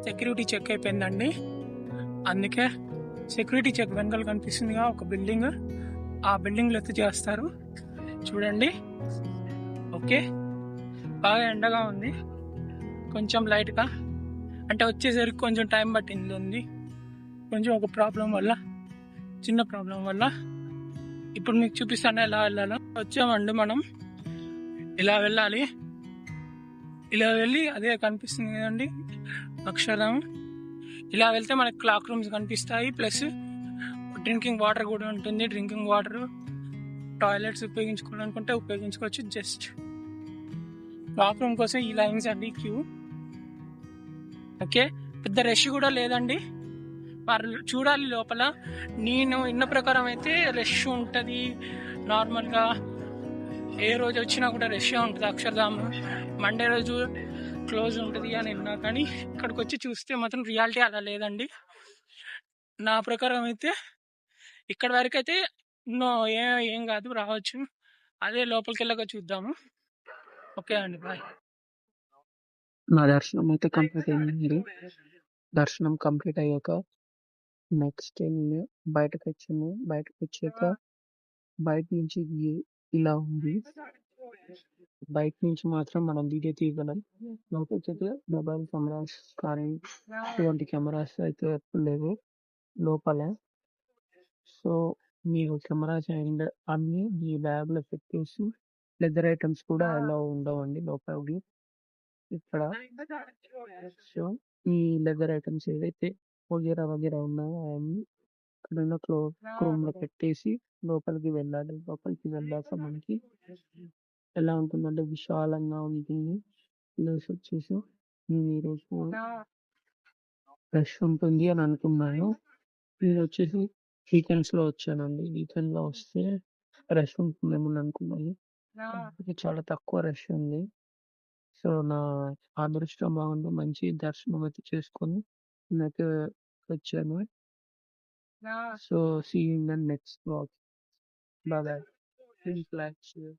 Security check అయిపోయిందండి. అందుకే security check వెనకాల కనిపిస్తుందిగా ఒక బిల్డింగ్, ఆ బిల్డింగ్లో ఎత్తి చేస్తారు చూడండి. ఓకే, బాగా ఎండగా ఉంది, కొంచెం లైట్గా అంటే వచ్చేసరికి కొంచెం టైం పట్టింది. కొంచెం ఒక ప్రాబ్లం వల్ల, చిన్న ప్రాబ్లం వల్ల. ఇప్పుడు మీకు చూపిస్తాను ఎలా వెళ్ళాలో. వచ్చామండి మనం, ఇలా వెళ్ళాలి. ఇలా వెళ్ళి అదే కనిపిస్తుంది కదండి అక్షరధామం, ఇలా వెళ్తే మనకి క్లాక్ రూమ్స్ కనిపిస్తాయి. ప్లస్ డ్రింకింగ్ వాటర్ కూడా ఉంటుంది. డ్రింకింగ్ వాటర్, టాయిలెట్స్ ఉపయోగించుకోవాలనుకుంటే ఉపయోగించుకోవచ్చు. జస్ట్ క్లాక్ రూమ్ కోసం ఈ లైన్స్ అండి, క్యూ. ఓకే, పెద్ద రష్ కూడా లేదండి. వారు చూడాలి లోపల. నేను విన్న ప్రకారం అయితే రష్ ఉంటుంది నార్మల్గా. ఏ రోజు వచ్చినా కూడా రష్ ఉంటుంది అక్షరధామం. మండే రోజు క్లోజ్ ఉంటుంది అని విన్నా, కానీ ఇక్కడికి వచ్చి చూస్తే మాత్రం రియాలిటీ అలా లేదండి. నా ప్రకారం అయితే ఇక్కడ వరకు అయితే ఏం కాదు, రావచ్చు. అదే లోపలికి వెళ్ళక చూద్దాము. ఓకే అండి, బాయ్. నా దర్శనం అయితే కంప్లీట్ అయిందండి. దర్శనం కంప్లీట్ అయ్యాక నెక్స్ట్ నేను బయటకు వచ్చాను. బయటకు వచ్చాక బయట నుంచి ఇలా ఉంది. బయట నుంచి మాత్రం మనం వీడియో తీయగలం. లోపలికి అయితే మొబైల్ కెమెరాస్ కానీ ఇటువంటి కెమెరాస్ అయితే లేవు లోపల. సో మీరు కెమెరాస్ అండ్ అన్ని మీ బ్యాగ్ లో పెట్టేసి, లెదర్ ఐటమ్స్ కూడా ఎలా ఉండవండి లోపలికి ఇక్కడ. సో ఈ లెదర్ ఐటమ్స్ ఏవైతే వగేరా ఉన్నాయో అవన్నీ ఇక్కడ రూమ్ లో పెట్టేసి లోపలికి వెళ్ళాలి. లోపలికి వెళ్ళాక మనకి ఎలా ఉంటుందంటే విశాలంగా ఉంటుంది ప్లేస్ వచ్చేసి. నేను ఈరోజు రష్ ఉంటుంది అని అనుకున్నాను. నేను వచ్చేసి వీకెండ్స్ లో వచ్చానండి. వీకెండ్ లో వస్తే రష్ ఉంటుందేమో అనుకున్నాను, చాలా తక్కువ రష్ ఉంది. సో నా అదృష్టం బాగుంది, మంచి దర్శనం అయితే చేసుకొని నేనైతే వచ్చాను. So see you in the next vlog. Bye bye. Please like, share.